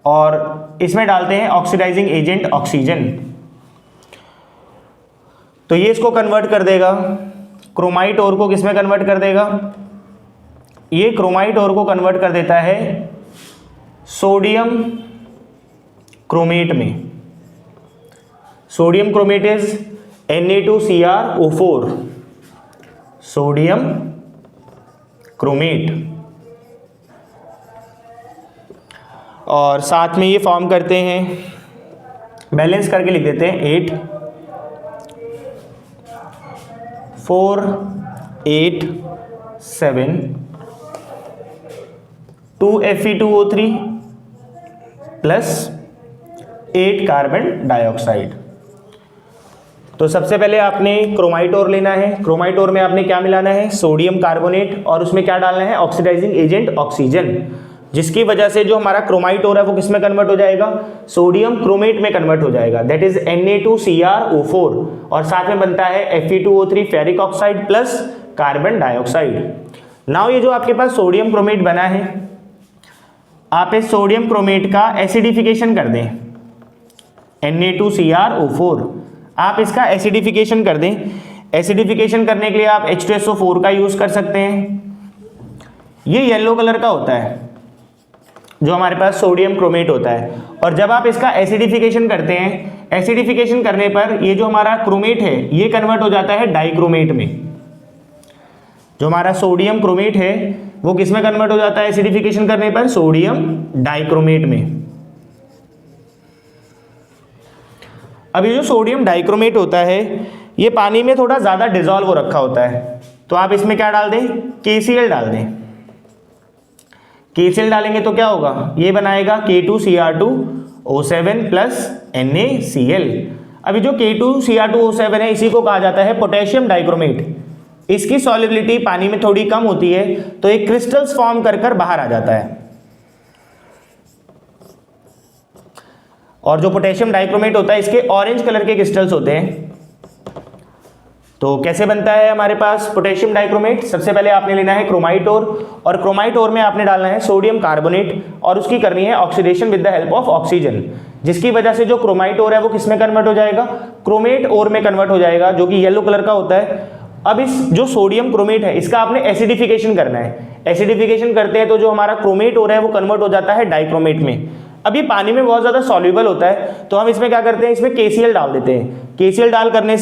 और इसमें डालते हैं ऑक्सीडाइजिंग एजेंट ऑक्सीजन। तो ये इसको कन्वर्ट कर देगा, क्रोमाइट ओर को किस में कन्वर्ट कर देगा? ये क्रोमाइट ओर को कन्वर्ट कर देता है सोडियम क्रोमेट में। Sodium chromate is Na2CrO4, sodium chromate. और साथ में ये फॉर्म करते हैं, बैलेंस करके लिख देते हैं 8 4 8 7 2 Fe2O3 प्लस 8 कार्बन डाइऑक्साइड। तो सबसे पहले आपने क्रोमाइट ओर लेना है। क्रोमाइट ओर में आपने क्या मिलाना है? सोडियम कार्बोनेट, और उसमें क्या डालना है? ऑक्सीडाइजिंग एजेंट ऑक्सीजन, जिसकी वजह से जो हमारा क्रोमाइट ओर है वो किस में कन्वर्ट हो जाएगा? सोडियम क्रोमेट में कन्वर्ट हो जाएगा, दैट इज Na2CrO4, और साथ में बनता है Fe2O3 ferric oxide plus carbon dioxide. Now ये जो आपके पास सोडियम क्रोमेट बना है, आप इस सोडियम क्रोमेट का एसिडिफिकेशन कर दें, Na2CrO4, आप इसका एसिडिफिकेशन कर दें। एसिडिफिकेशन करने के लिए आप H2SO4 का यूज कर सकते हैं। ये येलो कलर का होता है जो हमारे पास सोडियम क्रोमेट होता है, और जब आप इसका एसिडिफिकेशन करते हैं, एसिडिफिकेशन करने पर ये जो हमारा क्रोमेट है ये कन्वर्ट हो जाता है डाइक्रोमेट में। जो हमारा सोडियम क्रोमेट है वो किस में कन्वर्ट हो जाता है एसिडिफिकेशन करने पर? सोडियम डाइक्रोमेट में। अब ये जो सोडियम डाइक्रोमेट होता है ये पानी में थोड़ा ज़्यादा डिजॉल्व हो रखा होता है, तो आप इसमें क्या डाल दें? KCl डाल दें। KCl डालेंगे तो क्या होगा? ये बनाएगा K2Cr2O7 प्लस NaCl। अभी जो K2Cr2O7 है इसी को कहा जाता है पोटेशियम डाइक्रोमेट। इसकी सॉल्युबिलिटी पानी में थोड़ी कम होती है, तो एक क्रिस्टल्स फॉर्म कर बाहर आ जाता है। और जो पोटेशियम डाइक्रोमेट होता है इसके ऑरेंज कलर के क्रिस्टल्स होते हैं। तो कैसे बनता है हमारे पास पोटेशियम डाइक्रोमेट? सबसे पहले आपने लेना है क्रोमाइट ओर, और क्रोमाइट ओर में आपने डालना है सोडियम कार्बोनेट, और उसकी करनी है oxidation with the help of oxygen, जिसकी वजह से जो क्रोमाइट ओर है वो किस में कन्वर्ट हो जाएगा? क्रोमेट ओर में कन्वर्ट हो जाएगा, जो कि येलो कलर का होता है। अब इस जो सोडियम क्रोमेट है इसका आपने एसिडिफिकेशन करना है। एसिडिफिकेशन करते हैं तो जो हमारा क्रोमेट ओर है वो कन्वर्ट हो जाता है डाइक्रोमेट में। अब ये पानी में बहुत ज़्यादा सॉल्युबल होता है, तो हम इसमें क्या करते हैं? इसमें KCl डाल देते हैं। KCl डालने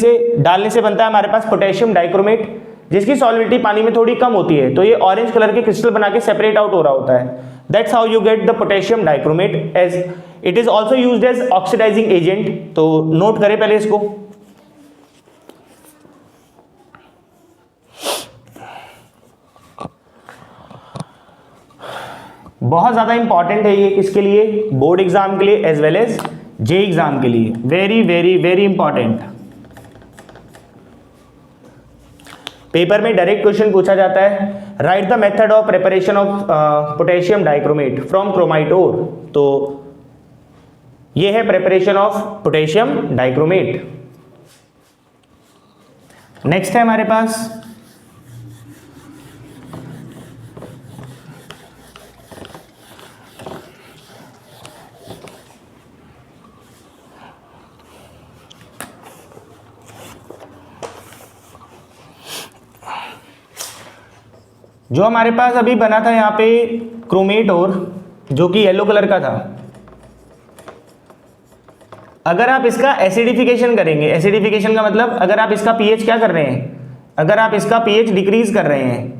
से बनता है हमारे पास पोटेशियम डाइक्रोमेट, जिसकी सॉल्युबिलिटी पानी में थोड़ी कम होती है, तो ये ऑरेंज कलर के क्रिस्टल बना के सेपरेट आउट हो रहा होता है। That's how you get the potassium dichromate, as it is also used as oxidising agent. तो नोट करें पहले इसको। बहुत ज़्यादा इंपॉर्टेंट है ये, किसके लिए? बोर्ड एग्जाम के लिए as well as JEE exam के लिए। Very very very important. Paper में डायरेक्ट क्वेश्चन पूछा जाता है, write the method of preparation of potassium dichromate from chromite ore. तो ये है preparation of potassium dichromate. Next है हमारे पास जो हमारे पास अभी बना था यहाँ पे क्रोमेट और जो कि येलो कलर का था, अगर आप इसका एसिडिफिकेशन करेंगे, एसिडिफिकेशन का मतलब अगर आप इसका पीएच क्या कर रहे हैं, अगर आप इसका पीएच डिक्रीज कर रहे हैं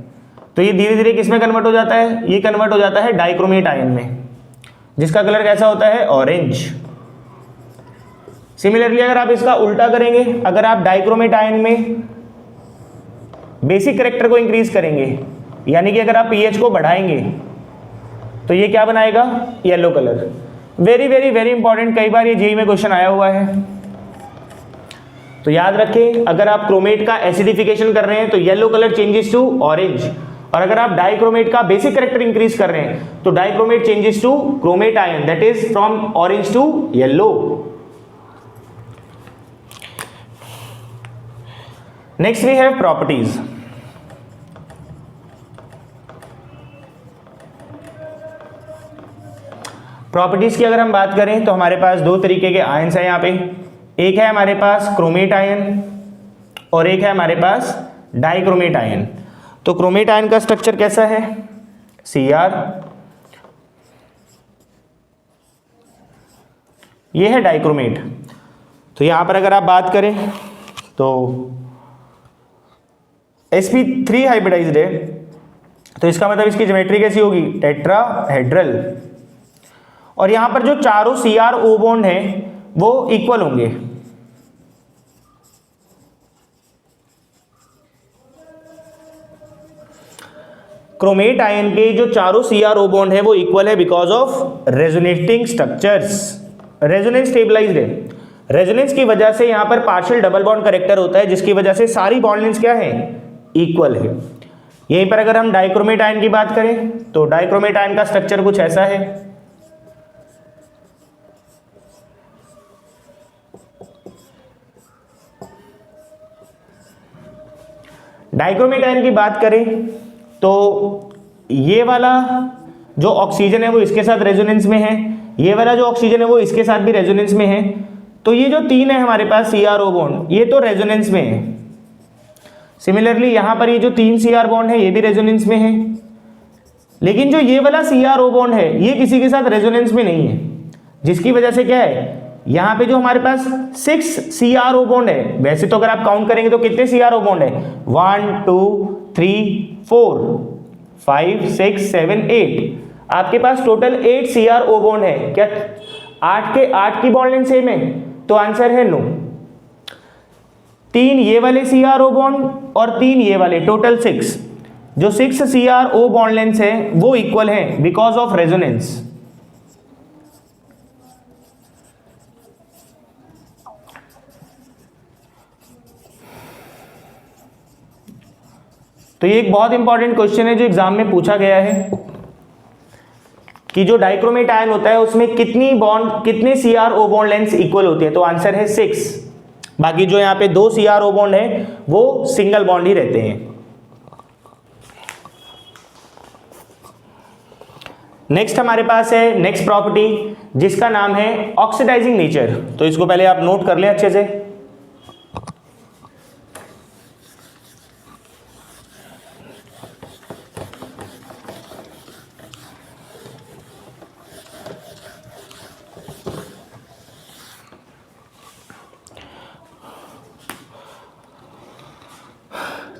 तो ये धीरे धीरे किस में कन्वर्ट हो जाता है, ये कन्वर्ट हो जाता है डाइक्रोमेट आयन में, जिसका कलर कैसा होता है, ऑरेंज। सिमिलरली अगर आप इसका उल्टा करेंगे, अगर आप डाइक्रोमेट आयन में बेसिक कैरेक्टर को इंक्रीज करेंगे, यानी कि अगर आप पीएच को बढ़ाएंगे तो ये क्या बनाएगा, yellow colour. Very very very important, कई बार ये जेईई में क्वेश्चन आया हुआ है, तो याद रखें अगर आप क्रोमेट का एसिडिफिकेशन कर रहे हैं तो yellow colour changes to orange, और अगर आप डाइक्रोमेट का बेसिक कैरेक्टर इंक्रीज कर रहे हैं तो dichromate changes to chromate ion, that is from orange to yellow. Next we have properties. Properties की अगर हम बात करें तो हमारे पास दो तरीके के आयन्स हैं यहाँ पे, एक है हमारे पास क्रोमेट आयन और एक है हमारे पास डाइक्रोमेट आयन। तो क्रोमेट आयन का स्ट्रक्चर कैसा है, Cr, ये है डाइक्रोमेट। तो यहां पर अगर आप बात करें तो sp3 हाइब्रिडाइज्ड है, तो इसका मतलब इसकी ज्योमेट्री कैसी होगी, टेट्राहेड्रल। और यहां पर जो चारों CrO बॉन्ड हैं वो इक्वल होंगे। क्रोमेट आयन के जो चारों CrO बॉन्ड है वो इक्वल है because of resonating structures. Resonance stabilised है, रेजोनेंस की वजह से यहां पर पार्शियल डबल बॉन्ड करेक्टर होता है, जिसकी वजह से सारी बॉन्ड लेंथ क्या है, इक्वल है। यहीं पर अगर हम डाइक्रोमेट आयन की बात करें तो डाइक्रोमेट आयन का स्ट्रक्चर कुछ ऐसा है। डाइक्रोमेट आयन की बात करें तो ये वाला जो ऑक्सीजन है वो इसके साथ रेजोनेंस में है, ये वाला जो ऑक्सीजन है वो इसके साथ भी रेजोनेंस में है। तो ये जो तीन है हमारे पास CrO बॉन्ड, ये तो रेजोनेंस में है। सिमिलरली यहां पर ये जो तीन Cr बॉन्ड है ये भी रेजोनेंस में है, लेकिन जो ये वाला CrO बॉन्ड है ये किसी के साथ रेजोनेंस में नहीं है, जिसकी वजह से क्या है, यहां पे जो हमारे पास 6 CrO बॉन्ड है, वैसे तो अगर आप काउंट करेंगे तो कितने CrO बॉन्ड है, 1 2 3 4 5 6 7 8, आपके पास टोटल 8 CrO बॉन्ड है। क्या 8 के 8 की बॉन्ड लेंथ सेम है, तो आंसर है नो। 3 ये वाले CrO बॉन्ड और 3 ये वाले, टोटल 6। जो 6 CrO बॉन्ड लेंथ है वो इक्वल है बिकॉज ऑफ रेजोनेंस। तो ये एक बहुत इंपॉर्टेंट क्वेश्चन है जो एग्जाम में पूछा गया है कि जो डाइक्रोमेट आयन होता है उसमें कितने CrO बॉन्ड लेंथ इक्वल होती है, तो आंसर है 6। बाकी जो यहाँ पे 2 CrO बॉन्ड है वो सिंगल बॉन्ड ही रहते हैं। नेक्स्ट हमारे पास है नेक्स्ट प्रॉपर्टी जिसका नाम है ऑक्सीडाइजिंग नेचर। तो इसको पहले आप नोट कर लें अच्छे से।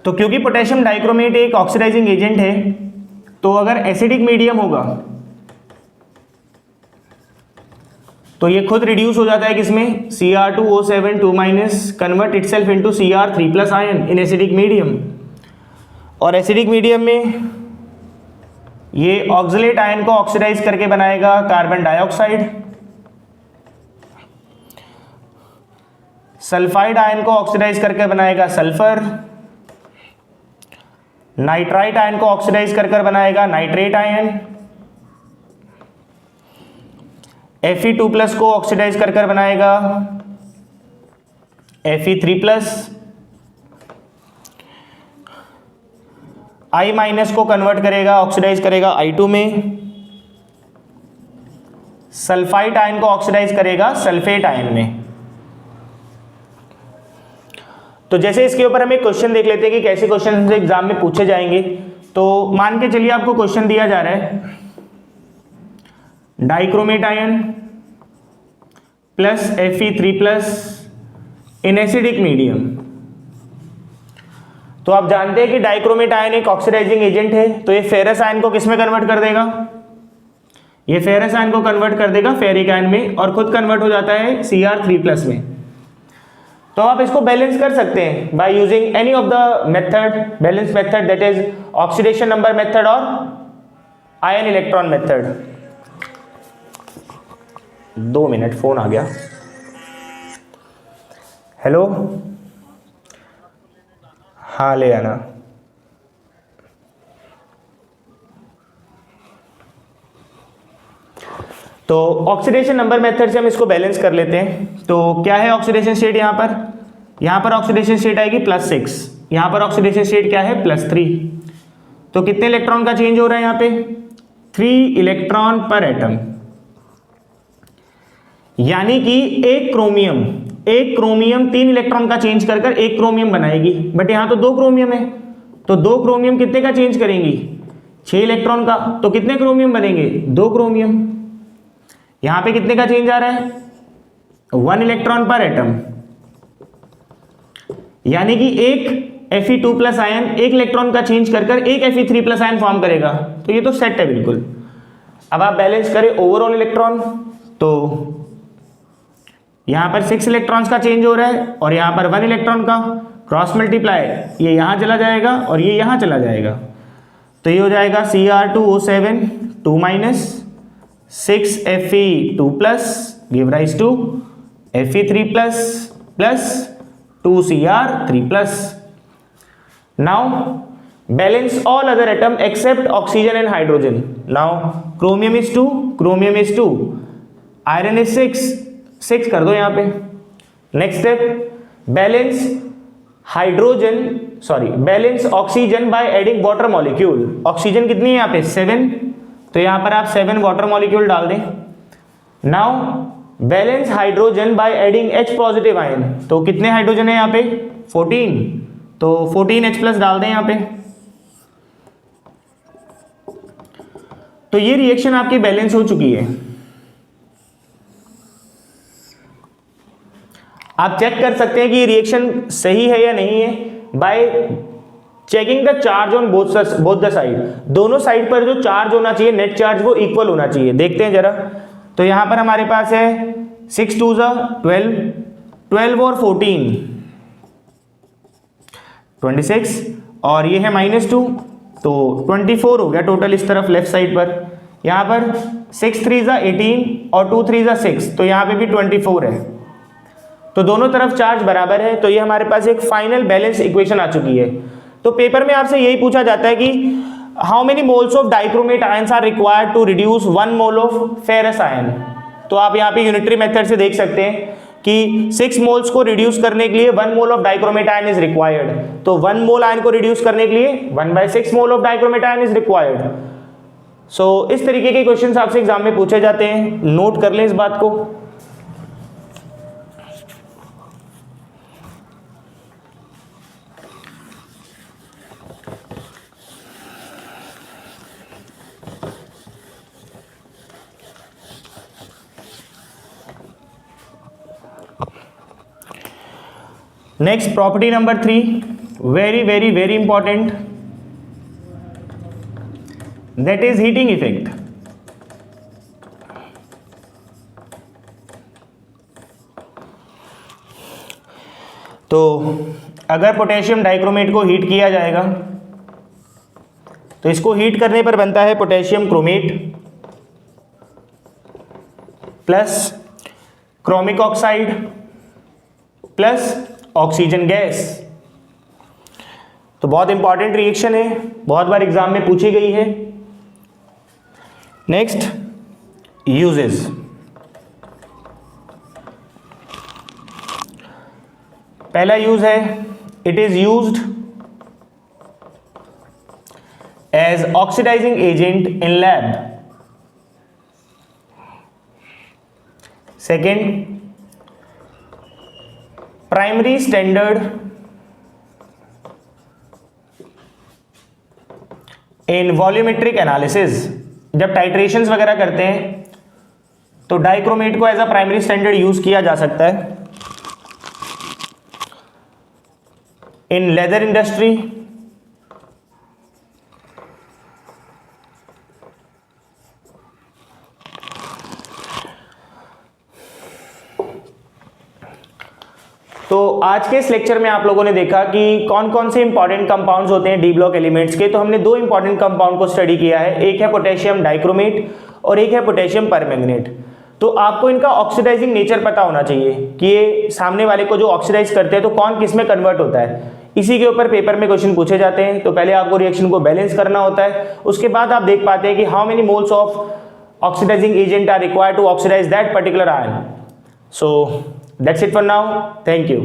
तो क्योंकि पोटेशियम डाइक्रोमेट एक ऑक्सीडाइजिंग एजेंट है, तो अगर एसिडिक मीडियम होगा तो ये खुद रिड्यूस हो जाता है किसमें, Cr2O7 2- convert itself into Cr3+ ion in acidic medium. और एसिडिक मीडियम में ये ऑक्सलेट आयन को ऑक्सीडाइज करके बनाएगा कार्बन डाइऑक्साइड, सल्फाइड आयन को ऑक्सीडाइज करके बनाएगा सल्फर, नाइट्राइट आयन को ऑक्सीडाइज कर बनाएगा नाइट्रेट आयन, Fe2+ को ऑक्सीडाइज कर बनाएगा Fe3+, I- को कन्वर्ट करेगा ऑक्सीडाइज करेगा I2 में, सल्फाइड आयन को ऑक्सीडाइज करेगा सल्फेट आयन में। तो जैसे इसके ऊपर हम एक क्वेश्चन देख लेते हैं कि कैसे क्वेश्चन एग्जाम में पूछे जाएंगे। तो मान के चलिए आपको क्वेश्चन दिया जा रहा है dichromate ion plus Fe3+ in acidic medium. तो आप जानते हैं कि डाइक्रोमेट आयन एक ऑक्सीडाइजिंग एजेंट है, तो ये फेरस आयन को किस में कन्वर्ट कर देगा, ये फेरस आयन को कन्वर्ट कर देगा फेरिक आयन में, और खुद कन्वर्ट हो जाता है Cr3+ में। तो आप इसको बैलेंस कर सकते हैं by using any of the method, balance method, that is oxidation number method और ion electron method. 2 minute, phone आ गया। हेलो, हाँ ले आना। तो ऑक्सीडेशन नंबर मेथड से हम इसको बैलेंस कर लेते हैं। तो क्या है ऑक्सीडेशन स्टेट, यहाँ पर ऑक्सीडेशन स्टेट आएगी +6, यहाँ पर ऑक्सीडेशन स्टेट क्या है +3। तो कितने इलेक्ट्रॉन का चेंज हो रहा है यहाँ पे, 3 इलेक्ट्रॉन पर एटम। यानी कि एक क्रोमियम 3 इलेक्ट्रॉन का चेंज कर एक क्रोमियम बनाएगी, बट यहाँ तो 2 क्रोमियम है, तो 2 क्रोमियम कितने का चेंज करेंगी, 6 इलेक्ट्रॉन का। तो कितने क्रोमियम बनेंगे, 2 क्रोमियम। यहां पे कितने का चेंज आ रहा है, 1 इलेक्ट्रॉन पर एटम। यानी कि एक Fe2+ आयन 1 इलेक्ट्रॉन का चेंज कर एक Fe3+ आयन फॉर्म करेगा। तो ये तो सेट है बिल्कुल। अब आप बैलेंस करें ओवरऑल इलेक्ट्रॉन, तो यहां पर 6 इलेक्ट्रॉन्स का चेंज हो रहा है और यहां पर 1 इलेक्ट्रॉन का क्रॉस मल्टीप्लाई, ये यहां चला जाएगा और ये यहां चला जाएगा। तो ये हो जाएगा Cr2O7 2 6 Fe2+ give rise to Fe3+ plus 2 Cr3+. Now balance all other atom except oxygen and hydrogen. Now chromium is 2, iron is 6 कर दो यहाँ पे। Next step balance balance oxygen by adding water molecule. Oxygen कितनी है यहाँ पे 7, तो यहाँ पर आप 7 वाटर मॉलिक्यूल डाल दें। Now balance hydrogen by adding H+ ion, तो कितने हाइड्रोजन है यहाँ पे 14, तो 14 H+ डाल दें यहाँ पे। तो ये रिएक्शन आपकी बैलेंस हो चुकी है। आप चेक कर सकते हैं कि ये रिएक्शन सही है या नहीं है bye checking the charge on both the side. दोनों साइड पर जो चार्ज होना चाहिए, नेट चार्ज, वो इक्वल होना चाहिए। देखते हैं जरा। तो यहां पर हमारे पास है 6 2 12 और 14 26, और ये है -2, तो 24 हो गया टोटल इस तरफ लेफ्ट साइड पर। यहां पर 6 3 18 और 2 3 6, तो यहां पे भी 24 है। तो दोनों तरफ चार्ज बराबर है। तो ये हमारे पास एक फाइनल बैलेंस इक्वेशन आ चुकी है। तो पेपर में आपसे यही पूछा जाता है कि how many moles of dichromate ions are required to reduce 1 mole of ferrous ion. तो आप यहाँ पे यूनिटरी मेथड से देख सकते हैं कि 6 मोल्स को रिड्यूस करने के लिए 1 mole of dichromate ion is required. तो 1 मोल आयन को रिड्यूस करने के लिए 1/6 mole of dichromate ion is required. So इस तरीके के क्वेश्चन आपसे एग्जाम में पूछे जाते हैं, नोट कर लें इस बात को। Next property number 3, very important, that is heating effect. तो अगर पोटेशियम डाइक्रोमेट को हीट किया जाएगा तो इसको हीट करने पर बनता है potassium chromate plus chromic oxide plus oxygen gas. तो बहुत इंपॉर्टेंट रिएक्शन है, बहुत बार एग्जाम में पूछी गई है। Next uses. पहला यूज है, it is used as oxidising agent in lab. Second, primary standard in volumetric analysis जब टाइट्रेशंस वगैरह करते हैं तो डाइक्रोमेट को as a primary standard use किया जा सकता है। इन लेदर इंडस्ट्री, तो आज के इस लेक्चर में आप लोगों ने देखा कि कौन कौन से इंपॉर्टेंट कंपाउंड्स होते हैं डी ब्लॉक एलिमेंट्स के। तो हमने दो इंपॉर्टेंट कंपाउंड को स्टडी किया है, एक है पोटेशियम डाइक्रोमेट और एक है पोटेशियम परमैंगनेट। तो आपको इनका ऑक्सीडाइजिंग नेचर पता होना चाहिए कि ये सामने वाले को जो ऑक्सीडाइज करते हैं तो कौन किस में कन्वर्ट होता है। इसी के ऊपर पेपर में क्वेश्चन पूछे जाते हैं। तो पहले आपको रिएक्शन को बैलेंस करना होता है, उसके बाद आप देख पाते हैं कि how many moles of oxidising agent are required to oxidise that particular ion. So that's it for now. Thank you.